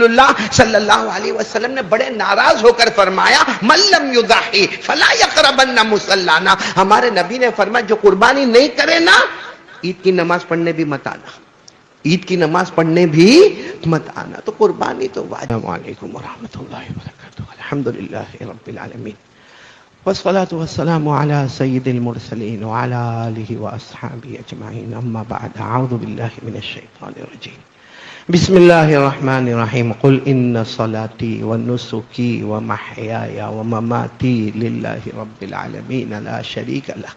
اللہ صلی اللہ علیہ وسلم نے بڑے ناراض ہو کر فرمایا من لم یضحی فلا یقربن مصلانا. ہمارے نبی نے فرمایا جو قربانی نہیں کرے نا عید کی نماز پڑھنے بھی مت آنا، عید کی نماز پڑھنے بھی مت آنا. تو قربانی تو واجب. السلام علیکم ورحمۃ اللہ وبرکاتہ. الحمدللہ رب العالمین والصلاة والسلام على سید المرسلین وعلى آلہ واصحابہ اجمعین. اما بعد اعوذ باللہ من الشیطان الرجیم. بسم اللہ الرحمن الرحیم. قل ان صلاتي ونسكي ومحياي ومماتي لله رب العالمین لا شریک له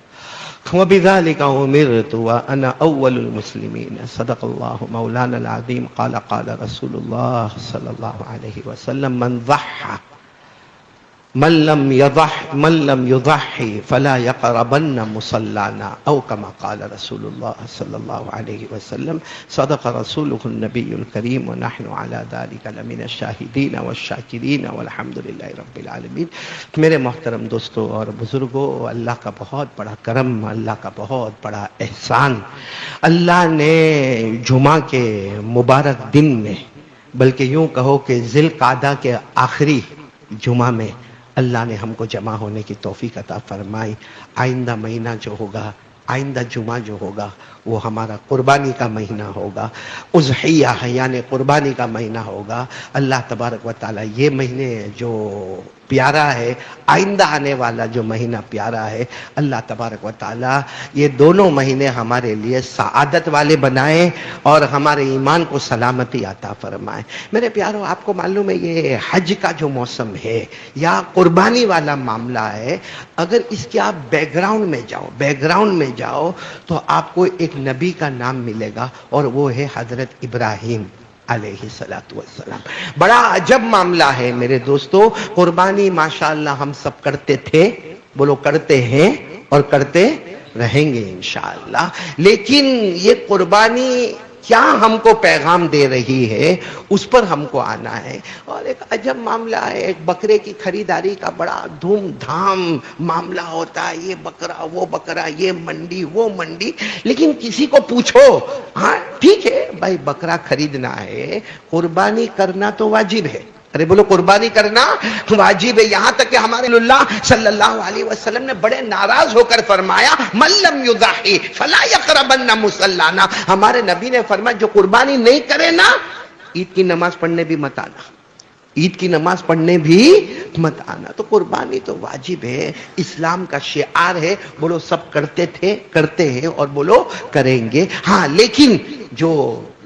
وبذلك امرت وانا اول المسلمین. صدق اللہ مولانا العظیم. قال رسول اللہ صلی اللہ علیہ وسلم من لم يضحي فلا يقربن مصلانا او كما قال رسول اللہ صلی اللہ علیہ وسلم. صدق رسولہ النبی الکریم ونحن على ذلك لمن الشاہدین والشاکرین والحمد للہ رب العالمین. میرے محترم دوستوں اور بزرگوں، اللہ کا بہت بڑا کرم، اللہ کا بہت بڑا احسان. اللہ نے جمعہ کے مبارک دن میں، بلکہ یوں کہو کہ ذی القعدہ کے آخری جمعہ میں اللہ نے ہم کو جمع ہونے کی توفیق عطا فرمائی. آئندہ مہینہ جو ہوگا، آئندہ جمعہ جو ہوگا وہ ہمارا قربانی کا مہینہ ہوگا، اضحیہ ہے یعنی قربانی کا مہینہ ہوگا. اللہ تبارک و تعالی یہ مہینے جو پیارا ہے، آئندہ آنے والا جو مہینہ پیارا ہے، اللہ تبارک و تعالی یہ دونوں مہینے ہمارے لیے سعادت والے بنائے اور ہمارے ایمان کو سلامتی عطا فرمائے. میرے پیاروں، آپ کو معلوم ہے یہ حج کا جو موسم ہے یا قربانی والا معاملہ ہے، اگر اس کے آپ بیک گراؤنڈ میں جاؤ تو آپ کو ایک نبی کا نام ملے گا اور وہ ہے حضرت ابراہیم علیہ السلام. بڑا عجب معاملہ ہے میرے دوستو. قربانی ماشاءاللہ ہم سب کرتے تھے، بولو کرتے ہیں اور کرتے رہیں گے انشاءاللہ. لیکن یہ قربانی کیا ہم کو پیغام دے رہی ہے اس پر ہم کو آنا ہے. اور ایک عجب معاملہ ہے، ایک بکرے کی خریداری کا بڑا دھوم دھام معاملہ ہوتا ہے. یہ بکرا، وہ بکرا، یہ منڈی، وہ منڈی. لیکن کسی کو پوچھو، ہاں ٹھیک ہے بھائی بکرا خریدنا ہے، قربانی کرنا تو واجب ہے. ارے بولو قربانی کرنا واجب ہے. یہاں تک کہ ہمارے اللہ صلی اللہ علیہ وسلم نے بڑے ناراض ہو کر فرمایا من لم یضحی فلا یقربن مصلانا. ہمارے نبی نے فرمایا جو قربانی نہیں کرے نا عید کی نماز پڑھنے بھی مت آنا، عید کی نماز پڑھنے بھی مت آنا. تو قربانی تو واجب ہے، اسلام کا شعار ہے. بولو سب کرتے تھے، کرتے ہیں اور بولو کریں گے. ہاں لیکن جو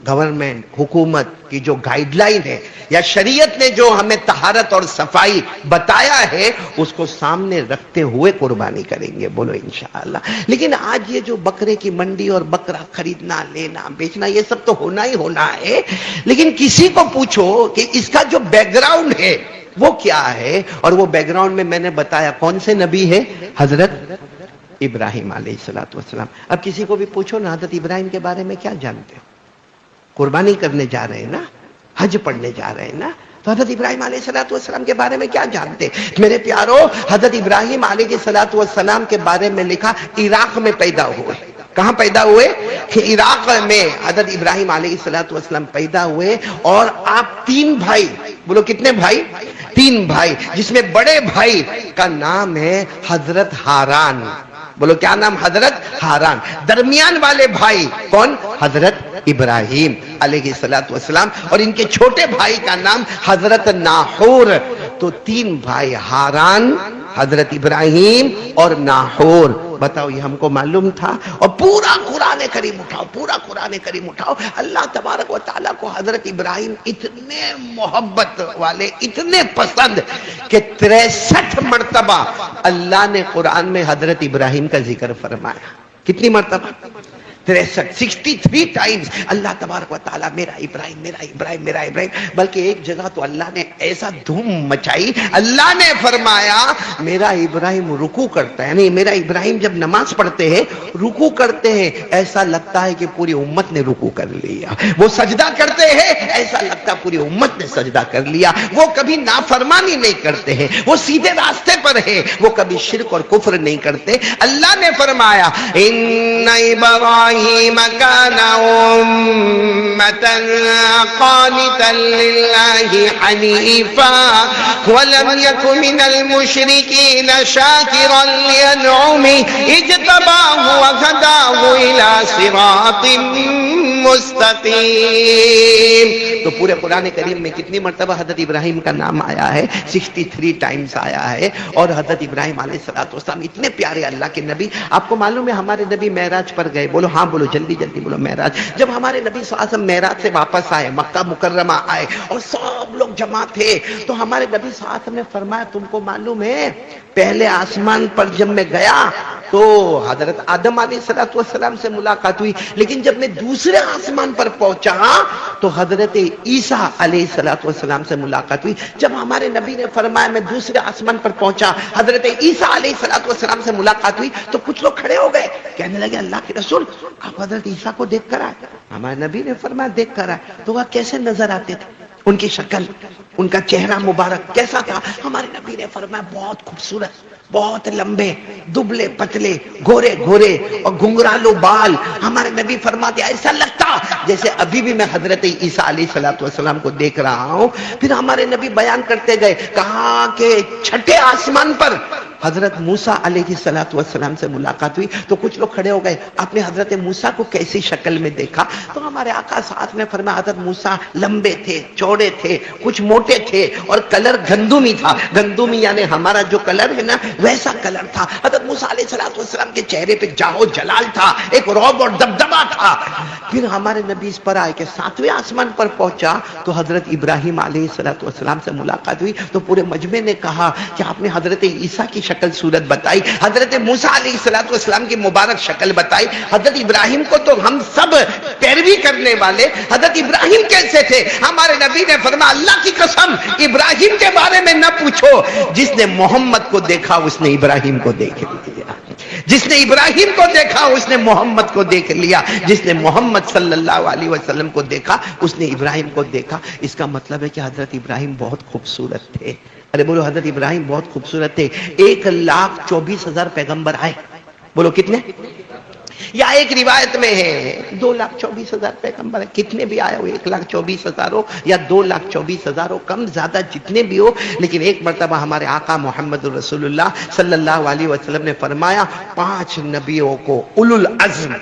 گورنمنٹ، حکومت کی جو گائیڈ لائن ہے یا شریعت نے جو ہمیں طہارت اور صفائی بتایا ہے اس کو سامنے رکھتے ہوئے قربانی کریں گے. بولو انشاءاللہ. لیکن آج یہ جو بکرے کی منڈی اور بکرا خریدنا، لینا، بیچنا، یہ سب تو ہونا ہی ہونا ہے. لیکن کسی کو پوچھو کہ اس کا جو بیک گراؤنڈ ہے وہ کیا ہے، اور وہ بیک گراؤنڈ میں نے بتایا کون سے نبی ہے، حضرت ابراہیم علیہ السلام. اب کسی کو بھی پوچھو نا حضرت ابراہیم کے بارے میں کیا جانتے ہو؟ قربانی کرنے جا رہے ہیں نا، حج پڑھنے جا رہے ہیں نا، تو حضرت ابراہیم علیہ السلام کے بارے میں کیا جانتے؟ میرے پیارو، حضرت ابراہیم علیہ السلام کے بارے میں لکھا عراق میں پیدا ہوئے. کہاں پیدا ہوئے؟ عراق میں حضرت ابراہیم علیہ السلام پیدا ہوئے. اور آپ تین بھائی، بولو کتنے بھائی؟ تین بھائی، جس میں بڑے بھائی کا نام ہے حضرت ہاران. بولو کیا نام؟ حضرت ہاران. درمیان والے بھائی کون؟ حضرت ابراہیم علیہ السلام. اور ان کے چھوٹے بھائی کا نام حضرت ناحور. تو تین بھائی، ہاران، حضرت ابراہیم اور ناحور. بتاؤ یہ ہم کو معلوم تھا؟ اور پورا قرآن کریم اٹھاؤ، پورا قرآن کریم اٹھاؤ. اللہ تبارک و تعالیٰ کو حضرت ابراہیم اتنے محبت والے، اتنے پسند کہ 63 مرتبہ اللہ نے قرآن میں حضرت ابراہیم کا ذکر فرمایا. کتنی مرتبہ؟ 63 ٹائمز اللہ تبارک و تعالیٰ میرا ابراہیم، میرا ابراہیم، میرا ابراہیم. بلکہ ایک جگہ تو اللہ نے ایسا دھوم مچائی، اللہ نے فرمایا میرا ابراہیم رکوع کرتا ہے، یعنی میرا ابراہیم جب نماز پڑھتے ہیں، رکوع کرتے ہیں، ایسا لگتا ہے کہ پوری امت نے رکوع کر لیا. وہ سجدہ کرتے ہیں، ایسا لگتا ہے پوری امت نے سجدہ کر لیا. وہ کبھی نافرمانی نہیں کرتے ہیں، وہ سیدھے راستے پر ہیں، وہ کبھی شرک اور کفر نہیں کرتے. اللہ نے فرمایا ان ابراہیم إبراهيم كان أمة قانتا لله حنيفا ولم يك من المشركين شاكرا لأنعمه اجتباه وهداه إلى صراط مستقیم. تو پورے قرآن کریم میں کتنی مرتبہ حضرت ابراہیم کا نام آیا ہے؟ 63 ٹائمز آیا ہے. اور حضرت ابراہیم علیہ السلام اتنے پیارے اللہ کے نبی. آپ کو معلوم ہے ہمارے نبی معراج پر گئے؟ بولو ہاں، بولو جلدی جلدی بولو معراج. جب ہمارے نبی صلی اللہ علیہ وسلم معراج سے واپس آئے، مکہ مکرمہ آئے اور سب لوگ جمع تھے، تو ہمارے نبی صلی اللہ علیہ وسلم نے فرمایا تم کو معلوم ہے پہلے آسمان پر جب میں گیا تو حضرت آدم علیہ السلام سے ملاقات ہوئی، لیکن جب میں دوسرے آسمان پر پہنچا تو حضرت عیسیٰ علیہ السلام سے ملاقات ہوئی. جب ہمارے نبی نے فرمایا میں دوسرے آسمان پر پہنچا، حضرت عیسیٰ علیہ السلام سے ملاقات ہوئی، تو کچھ لوگ کھڑے ہو گئے، کہنے لگے اللہ کے رسول آپ حضرت عیسیٰ کو دیکھ کر آئے. ہمارے نبی نے فرمایا دیکھ کر آئے. تو وہ کیسے نظر آتے تھے؟ ان کی شکل، ان کا چہرہ مبارک کیسا تھا؟ ہمارے نبی نے فرمایا بہت خوبصورت، بہت لمبے، دبلے پتلے، گورے گورے اور گھنگرالو بال. ہمارے نبی فرماتے ایسا لگتا جیسے ابھی بھی میں حضرت عیسیٰ علیہ السلام کو دیکھ رہا ہوں. پھر ہمارے نبی بیان کرتے گئے، کہا کہ چھٹے آسمان پر حضرت موسیٰ علیہ السلام سے ملاقات ہوئی. تو کچھ لوگ کھڑے ہو گئے، آپ نے حضرت موسیٰ کو کیسی شکل میں دیکھا؟ تو ہمارے آقا ساتھ نے فرمایا حضرت موسیٰ لمبے تھے، چوڑے تھے، کچھ موٹے تھے اور کلر گندمی تھا. گندمی یعنی ہمارا جو کلر ہے نا ویسا کلر تھا. حضرت موسیٰ علیہ السلام کے چہرے پہ جاہ و جلال تھا، ایک رعب اور دبدبا تھا. پھر ہمارے نبی اس پر آئے کہ 7ویں آسمان پر پہنچا تو حضرت ابراہیم علیہ السلام سے ملاقات ہوئی. تو پورے مجمع نے کہا کہ آپ نے حضرت عیسیٰ کی شکل صورت بتائی، حضرت موسیٰ علیہ السلام کی مبارک شکل بتائی، حضرت ابراہیم کو تو ہم سب پیروی کرنے والے. حضرت ابراہیم کیسے تھے؟ ہمارے نبی نے فرمایا اللہ کی قسم ابراہیم کے بارے میں نہ پوچھو، جس نے محمد کو دیکھا اس نے ابراہیم کو دیکھ لیا، جس نے ابراہیم کو دیکھا اس نے محمد کو دیکھ لیا، جس نے محمد صلی اللہ علیہ وسلم کو دیکھا اس نے ابراہیم کو دیکھا. اس کا مطلب ہے کہ حضرت ابراہیم بہت خوبصورت تھے. ارے بولو حضرت ابراہیم بہت خوبصورت تھے. 1,24,000 پیغمبر آئے. بولو کتنے؟ یا ایک روایت میں ہے 2,24,000 پیغمبر ہے. کتنے بھی آئے ہو، 1,24,000 ہو یا 2,24,000 ہو، کم زیادہ جتنے بھی ہو، لیکن ایک مرتبہ ہمارے آقا محمد رسول اللہ صلی اللہ علیہ وسلم نے فرمایا 5 نبیوں کو اولو العزم،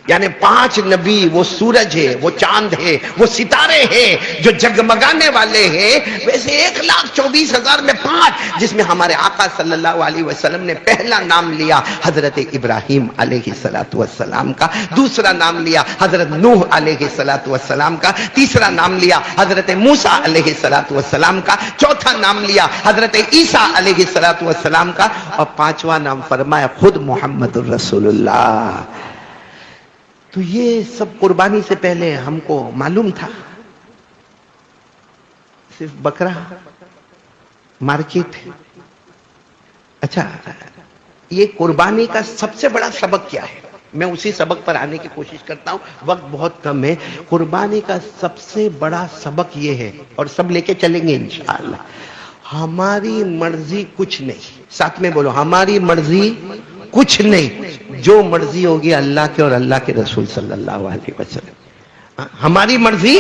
یعنی 5 نبی، وہ سورج ہے، وہ چاند ہے، وہ ستارے ہیں جو جگمگانے والے ہیں، ویسے 1,24,000 میں 5، جس میں ہمارے آقا صلی اللہ علیہ وسلم نے پہلا نام لیا حضرت ابراہیم علیہ السلام کا، دوسرا نام لیا حضرت نوح علیہ السلام کا، تیسرا نام لیا حضرت موسیٰ علیہ السلام کا، چوتھا نام لیا حضرت عیسیٰ علیہ السلام کا، اور 5واں نام فرمایا خود محمد الرسول اللہ. تو یہ سب قربانی سے پہلے ہم کو معلوم تھا؟ صرف بکرا، مارکیٹ. اچھا، یہ قربانی کا سب سے بڑا سبق کیا ہے؟ میں اسی سبق پر آنے کی کوشش کرتا ہوں، وقت بہت کم ہے. قربانی کا سب سے بڑا سبق یہ ہے، اور سب لے کے چلیں گے انشاءاللہ، ہماری مرضی کچھ نہیں. ساتھ میں بولو ہماری مرضی کچھ نہیں، جو مرضی ہوگی اللہ کے اور اللہ کے رسول صلی اللہ علیہ وسلم. ہماری مرضی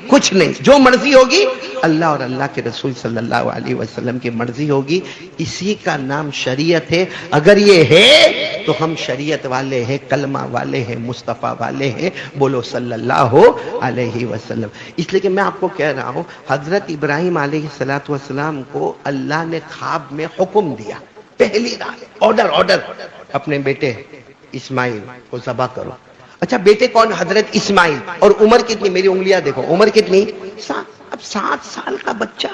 کچھ نہیں، جو مرضی ہوگی اللہ اور اللہ کے رسول صلی اللہ علیہ وسلم کی مرضی ہوگی. اسی کا نام شریعت ہے. اگر یہ ہے تو ہم شریعت والے ہیں، کلمہ والے ہیں، مصطفیٰ والے ہیں. بولو صلی اللہ علیہ وسلم. اس لیے کہ میں آپ کو کہہ رہا ہوں حضرت ابراہیم علیہ السلام کو اللہ نے خواب میں حکم دیا، پہلی رات آرڈر اپنے بیٹے اسماعیل کو ذبح کرو. اچھا بیٹے کون؟ حضرت اسماعیل. اور عمر کتنی؟ میری انگلیاں دیکھو، عمر کتنی؟ 7. اب 7 سال کا بچہ،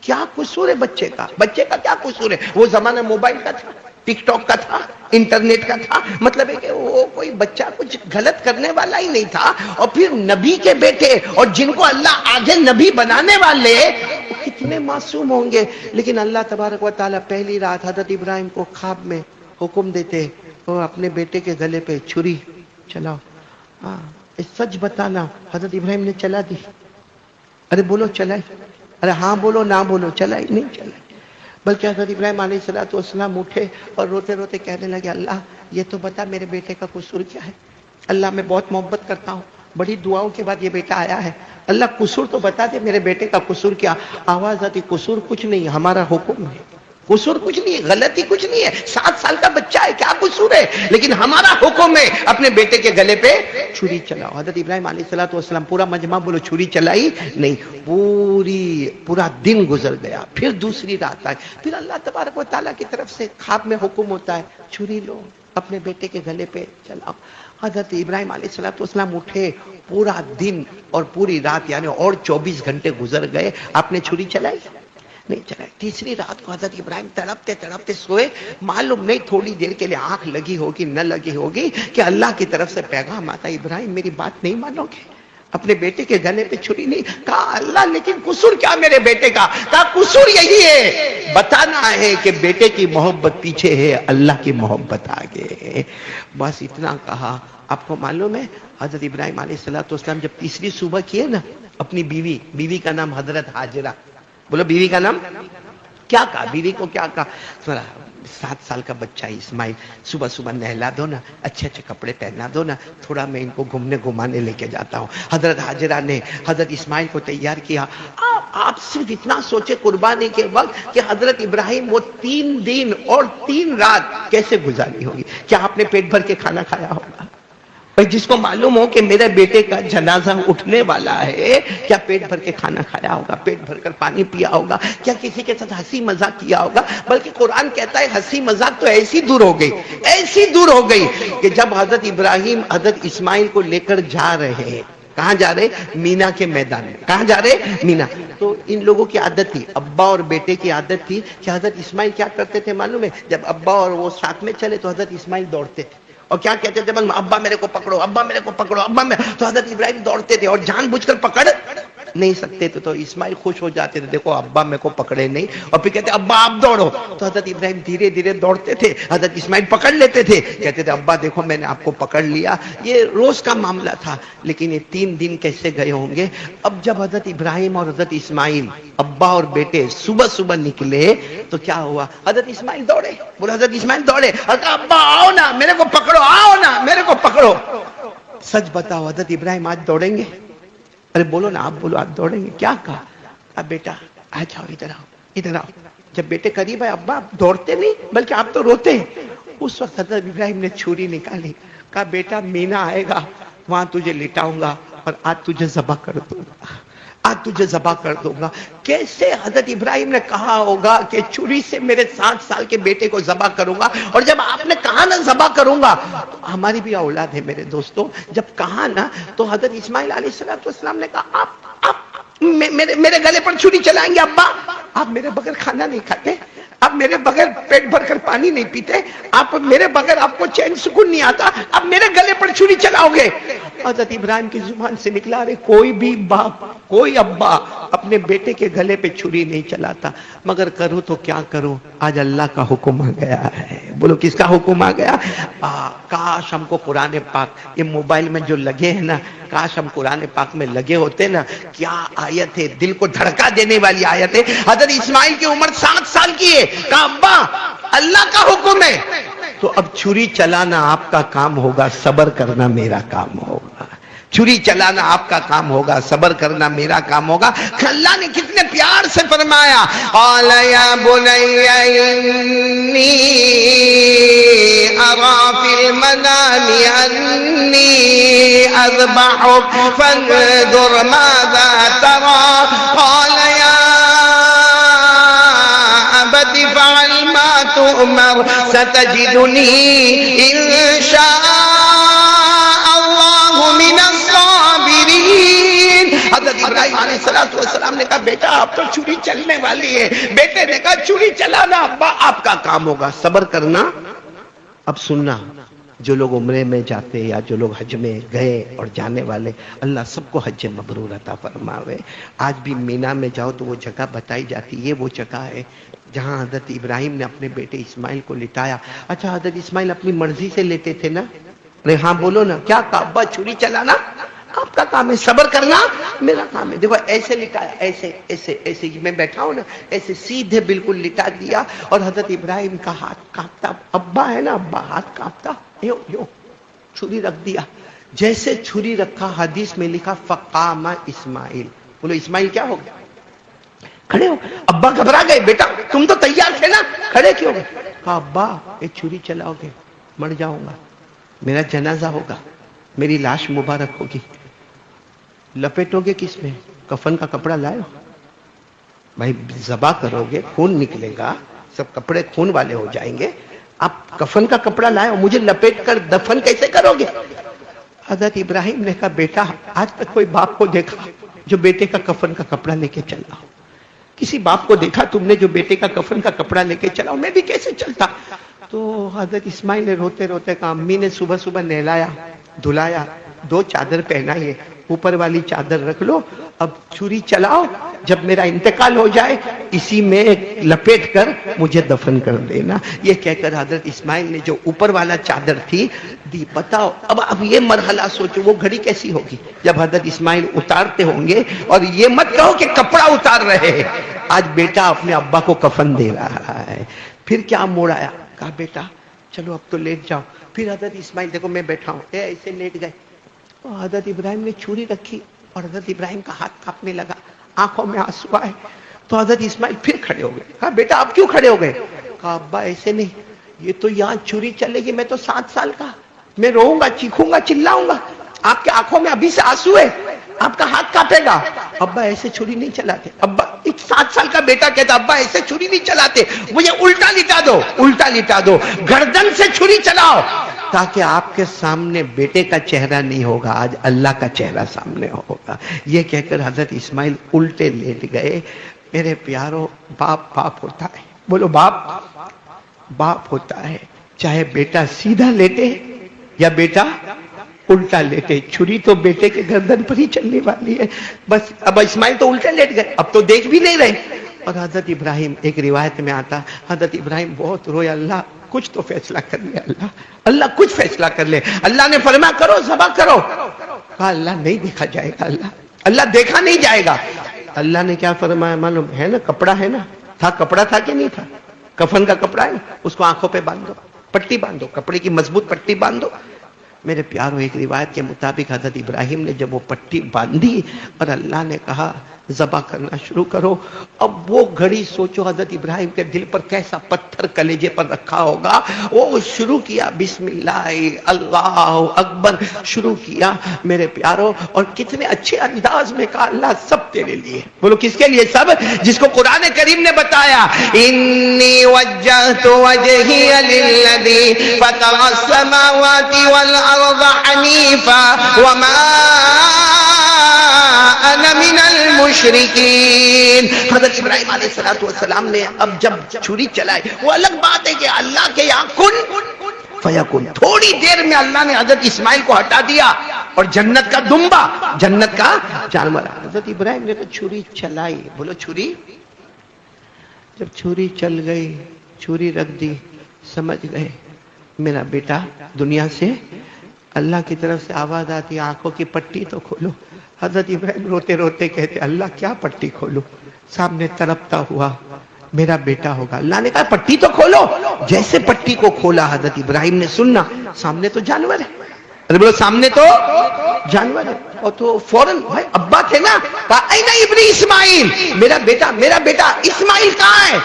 کیا قصور ہے بچے کا؟ بچے کا کیا قصور ہے؟ وہ زمانہ موبائل کا تھا، ٹک ٹاک کا تھا، انٹرنیٹ کا تھا. مطلب ہے کہ وہ کوئی بچہ کچھ غلط کرنے والا ہی نہیں تھا. اور پھر نبی کے بیٹے، اور جن کو اللہ آگے نبی بنانے والے، وہ کتنے معصوم ہوں گے. لیکن اللہ تبارک و تعالیٰ پہلی رات حضرت ابراہیم کو خواب میں حکم دیتے وہ اپنے بیٹے کے گلے پہ چھری چلاؤ. سچ بتانا، حضرت ابراہیم نے چلا دی. ارے بولو چلائی، ارے ہاں بولو نہ بولو، چلائی نہیں چلائی. بلکہ حضرت ابراہیم علیہ السلام اٹھے اور روتے روتے کہنے لگے اللہ یہ تو بتا میرے بیٹے کا قصور کیا ہے، اللہ میں بہت محبت کرتا ہوں، بڑی دعاؤں کے بعد یہ بیٹا آیا ہے، اللہ قصور تو بتا دے میرے بیٹے کا قصور کیا؟ آواز آتی قصور کچھ نہیں، ہمارا حکم ہے، قصور کچھ نہیں ہے، غلطی کچھ نہیں ہے، 7 سال کا بچہ ہے، کیا قصور ہے؟ لیکن ہمارا حکم ہے اپنے بیٹے کے گلے پہ چھری چلاؤ۔ حضرت ابراہیم علیہ الصلوۃ والسلام، پورا مجمع بولو چھری چلائی نہیں، پورا دن گزر گیا، پھر دوسری رات آئی، پھر اللہ تبارک و تعالیٰ کی طرف سے خواب میں حکم ہوتا ہے چھری لو اپنے بیٹے کے گلے پہ چلاؤ۔ حضرت ابراہیم علیہ الصلوۃ والسلام اٹھے، پورا دن اور پوری رات یعنی اور 24 گھنٹے گزر گئے، آپ نے چھری چلائی نہیں چلائی۔ تیسری رات کو حضرت ابراہیم تڑپتے تڑپتے سوئے، معلوم نہیں تھوڑی دیر کے لیے آنکھ لگی ہوگی نہ لگی ہوگی کہ اللہ کی طرف سے پیغام آتا، ابراہیم میری بات نہیں مانو گے؟ اپنے بیٹے کے گلے پہ چھری نہیں؟ کہا اللہ لیکن قصور کیا میرے بیٹے کا؟ کہا قصور یہی ہے، بتانا ہے کہ بیٹے کی محبت پیچھے ہے، اللہ کی محبت آگے۔ بس اتنا کہا۔ آپ کو معلوم ہے حضرت ابراہیم علیہ السلام جب تیسری صبح کیے نا، اپنی بیوی کا نام حضرت ہاجرہ، بولو بیوی کا نام کیا کہا؟ بیوی کو کیا کہا؟ 7 سال کا بچہ اسماعیل، صبح صبح نہلا دو نا، اچھے اچھے کپڑے پہنا دو نا، تھوڑا میں ان کو گھمانے لے کے جاتا ہوں۔ حضرت ہاجرہ نے حضرت اسماعیل کو تیار کیا۔ آپ صرف اتنا سوچے قربانی کے وقت کہ حضرت ابراہیم وہ 3 دن اور 3 رات کیسے گزاری ہوگی؟ کیا آپ نے پیٹ بھر کے کھانا کھایا ہوگا؟ جس کو معلوم ہو کہ میرے بیٹے کا جنازہ اٹھنے والا ہے، کیا پیٹ بھر کے کھانا کھایا ہوگا؟ پیٹ بھر کر پانی پیا ہوگا؟ کیا کسی کے ساتھ ہنسی مذاق کیا ہوگا؟ بلکہ قرآن کہتا ہے ہنسی مذاق تو ایسی دور ہو گئی کہ جب حضرت ابراہیم حضرت اسماعیل کو لے کر جا رہے ہیں، کہاں جا رہے؟ مینا کے میدان میں۔ کہاں جا رہے؟ مینا۔ تو ان لوگوں کی عادت تھی، ابا اور بیٹے کی عادت تھی کہ حضرت اسماعیل کیا کرتے تھے معلوم ہے؟ جب ابا اور وہ ساتھ میں چلے تو حضرت اسماعیل دوڑتے تھے اور کیا کہتے تھے؟ ابا میرے کو پکڑو، ابا میرے کو پکڑو، ابا میں۔ تو حضرت ابراہیم دوڑتے تھے اور جان بوجھ کر پکڑ نہیں سکتے تھے، تو اسماعیل خوش ہو جاتے تھے، دیکھو ابا میرے کو پکڑے نہیں، اور پھر کہتے ابا آپ دوڑو۔ تو حضرت ابراہیم دھیرے دھیرے دوڑتے تھے، حضرت اسماعیل پکڑ لیتے تھے، کہتے تھے ابا دیکھو میں نے آپ کو پکڑ لیا۔ یہ روز کا معاملہ تھا، لیکن یہ 3 دن کیسے گئے ہوں گے؟ اب جب حضرت ابراہیم اور حضرت اسماعیل ابا اور بیٹے صبح صبح نکلے تو کیا ہوا؟ حضرت اسماعیل دوڑے، بولے حضرت اسماعیل دوڑے اور کہا ابا آؤ نا میرے کو پکڑو، آؤ نا میرے کو پکڑو۔ سچ بتاؤ حضرت ابراہیم آج دوڑیں گے؟ ارے بولو نا، آپ بولو، آپ دوڑیں گے؟ کیا کہا؟ اب بیٹا آ جاؤ، ادھر آؤ، ادھر آؤ۔ جب بیٹے قریب ہے، ابا آپ دوڑتے نہیں بلکہ آپ تو روتے ہیں۔ اس وقت حضرت ابراہیم نے چھری نکالی، کہا بیٹا مینا آئے گا، وہاں تجھے لٹاؤں گا اور آج تجھے ذبح کر دوں گا، آج تجھے ذبح کر دوں گا۔ کیسے حضرت ابراہیم نے کہا ہوگا کہ چھری سے میرے 7 سال کے بیٹے کو ذبح کروں گا؟ اور جب آپ نے کہا نا ذبح کروں گا، تو ہماری بھی اولاد ہے میرے دوستوں، جب کہا نا تو حضرت اسماعیل علیہ السلام نے کہا آپ میرے گلے پر چھری چلائیں گے؟ ابا آپ میرے بغیر کھانا نہیں کھاتے، آپ میرے بغیر پیٹ بھر کر پانی نہیں پیتے، آپ میرے بغیر آپ کو چین سکون نہیں آتا، آپ میرے گلے پر چھری چلاؤ گے؟ حضرت ابراہیم کی زبان سے نکلا، رہے کوئی بھی باپ، کوئی ابا اپنے بیٹے کے گلے پہ چھری نہیں چلاتا، مگر کروں تو کیا کروں؟ آج اللہ کا حکم آ گیا ہے۔ بولو کس کا حکم آ گیا؟ کاش ہم کو قرآن پاک، یہ موبائل میں جو لگے ہیں نا، کاش ہم قرآن پاک میں لگے ہوتے نا۔ کیا آیت ہے، دل کو دھڑکا دینے والی آیت ہے۔ حضرت اسماعیل کی عمر 7 سال کی ہے، کہا ابا اللہ کا حکم ہے، تو اب چھری چلانا آپ کا کام ہوگا، صبر کرنا میرا کام ہوگا۔ چھری چلانا آپ کا کام ہوگا، صبر کرنا میرا کام ہوگا۔ اللہ نے کتنے پیار سے فرمایا، قال یا بنی انی ارى في المنام انی اذبحک فانظر ماذا ترى قال یا ابت فعل ما تؤمر ستجدنی ان شاء اللہ من الصابرین۔ حضرت ابراہیم علیہ السلام نے کہا بیٹا اب تو چھری چلنے والی ہے۔ بیٹے نے کہا چھری چلانا ابا آپ کا کام ہوگا، صبر کرنا۔ اب سننا، جو لوگ عمرے میں جاتے یا جو لوگ حج میں گئے اور جانے والے، اللہ سب کو حج مبرور عطا فرماوے۔ آج بھی مینا میں جاؤ تو وہ جگہ بتائی جاتی ہے، وہ جگہ ہے جہاں حضرت ابراہیم نے اپنے بیٹے اسماعیل کو لٹایا۔ اچھا حضرت اسماعیل اپنی مرضی سے لیتے تھے نا؟ ارے ہاں بولو نا، کیا کہا؟ ابا چھری چلانا آپ کا کام ہے، صبر کرنا میرا کام ہے۔ دیکھو ایسے لٹایا، ایسے ایسے ایسے، میں بیٹھا ہوں نا، ایسے سیدھے بالکل لٹا دیا، اور حضرت ابراہیم کا ہاتھ کانپتا، ابا ہے نا، ابا ہاتھ کانپتا، یوں یوں چھری رکھ دیا۔ جیسے چھری رکھا، حدیث میں لکھا فقام اسماعیل. بولو اسماعیل کیا ہو گیا؟ کھڑے ہو. ابا گھبرا گئے، بیٹا تم تو تیار تھے نا، کھڑے کیوں گئے؟ کہا ابا یہ چھری چلاؤ گے مر جاؤں گا، میرا جنازہ ہوگا، میری لاش مبارک ہوگی، لپیٹو گے کس میں؟ کفن کا کپڑا لائے ہو بھائی، ذبح کرو گے خون نکلے گا، سب کپڑے خون والے ہو جائیں گے، آپ کفن کا کپڑا لائے ہو، مجھے لپیٹ کر دفن کیسے کرو گے؟ حضرت ابراہیم نے کہا بیٹا آج تک کوئی باپ کو دیکھا جو بیٹے کا کفن کا کپڑا لے کے چلا ہو؟ کسی باپ کو دیکھا تم نے جو بیٹے کا کفن کا کپڑا لے کے چلا ہو؟ میں بھی کیسے چلتا؟ تو حضرت اسماعیل نے روتے روتے کہا امی نے صبح صبح نہلایا دھلایا، 2 چادر پہنائی ہے، اوپر والی چادر رکھ لو، اب چھری چلاؤ، جب میرا انتقال ہو جائے اسی میں لپیٹ کر مجھے دفن کر دینا. یہ کہہ کر حضرت اسماعیل نے جو اوپر والا چادر تھی دی. بتاؤ اب یہ مرحلہ سوچو، وہ گھڑی کیسی ہوگی جب حضرت اسماعیل اتارتے ہوں گے، اور یہ مت کہو کہ کپڑا اتار رہے ہیں، آج بیٹا اپنے ابا کو کفن دے رہا ہے. پھر کیا موڑ آیا؟ کہا بیٹا چلو اب تو لیٹ جاؤ. پھر حضرت اسماعیل دیکھو میں بیٹھا ہوں، ایسے لیٹ گئے. حضرت ابراہیم نے چھری رکھی اور حضرت ابراہیم کا ہاتھ کانپنے لگا، آنکھوں میں آنسو آئے. تو حضرت اسماعیل پھر کھڑے ہو گئے. کہا بیٹا آپ کیوں کھڑے ہو گئے؟ کہا ابا ایسے نہیں، یہ تو یہاں چھری چلے گی، میں تو 7 سال کا، میں روؤں گا، چیخوں گا، چلاؤں گا، آپ کے آنکھوں میں ابھی سے آنسو ہے، آپ کا ہاتھ کانپے گا. ابا ایسے چھری نہیں چلاتے. ابا ایک 7 سال کا بیٹا کہتا ابا ایسے چھری نہیں چلاتے، مجھے الٹا لٹا دو، الٹا لٹا دو، گردن سے چھری چلاؤ، تاکہ آپ کے سامنے بیٹے کا چہرہ نہیں ہوگا، آج اللہ کا چہرہ سامنے ہوگا. یہ کہہ کر حضرت اسماعیل الٹے لیٹ گئے. میرے پیاروں، باپ باپ ہوتا ہے. بولو باپ باپ ہوتا ہے، چاہے بیٹا سیدھا لیٹے یا بیٹا الٹا لیٹے، چھری تو بیٹے کے گردن پر ہی چلنے والی ہے. بس اب اسماعیل تو الٹے لیٹ گئے، اب تو دیکھ بھی نہیں رہے. اور حضرت ابراہیم، ایک روایت میں آتا حضرت ابراہیم بہت روئے، اللہ کچھ تو فیصلہ کر لے، اللہ کچھ فیصلہ کر لے. اللہ نے فرمایا کرو ذبح کرو. کہا اللہ نہیں دیکھا جائے گا، اللہ دیکھا نہیں جائے گا. اللہ نے کیا فرمایا معلوم ہے نا؟ کپڑا ہے نا، تھا کپڑا تھا کہ نہیں تھا؟ کفن کا کپڑا ہے نا، اس کو آنکھوں پہ باندھ دو، پٹی باندھو، کپڑے کی مضبوط پٹی باندھو. میرے پیاروں، ایک روایت کے مطابق حضرت ابراہیم نے جب وہ پٹی باندھی اور اللہ نے کہا ذبح کرنا شروع کرو، اب وہ گھڑی سوچو حضرت ابراہیم کے دل پر کیسا پتھر کلیجے پر رکھا ہوگا. وہ شروع کیا بسم اللہ اللہ اکبر شروع کیا میرے پیاروں، اور کتنے اچھے انداز میں کہا اللہ سب تیرے لیے. بولو کس کے لیے؟ سب. جس کو قرآن کریم نے بتایا انی وجہت وجہی للذی فطر السماوات والارض حنیفا وما انا من المشرکین. حضرت ابراہیم علیہ السلام نے اب جب چھری چلائی، وہ الگ بات ہے کہ اللہ کے یہاں کن فیکن، تھوڑی دیر میں اللہ نے حضرت اسماعیل کو ہٹا دیا اور جنت کا دمبا، جنت کا جانور. حضرت ابراہیم نے تو چھری چلائی. بولو چھری. جب چھری چل گئی، چھری رکھ دی، سمجھ گئے میرا بیٹا دنیا سے. اللہ کی طرف سے آواز آتی آنکھوں کی پٹی تو کھولو. حضرت ابراہیم روتے روتے کہتے اللہ کیا پٹی کھولو؟ سامنے تڑپتا ہوا میرا بیٹا ہوگا. اللہ نے کہا پٹی تو کھولو. جیسے پٹی کو کھولا حضرت ابراہیم نے سننا سامنے تو جانور ہے. ارے بولو سامنے تو جانور ہے. اور تو فوراً بھائی ابا تھے نا، کہا این ابنی اسماعیل، میرا بیٹا اسماعیل کہاں ہے؟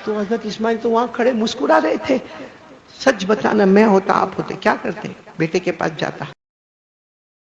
تو حضرت اسماعیل تو وہاں کھڑے مسکرا رہے تھے. سچ بتانا میں ہوتا آپ ہوتے کیا کرتے؟ بیٹے کے پاس جاتا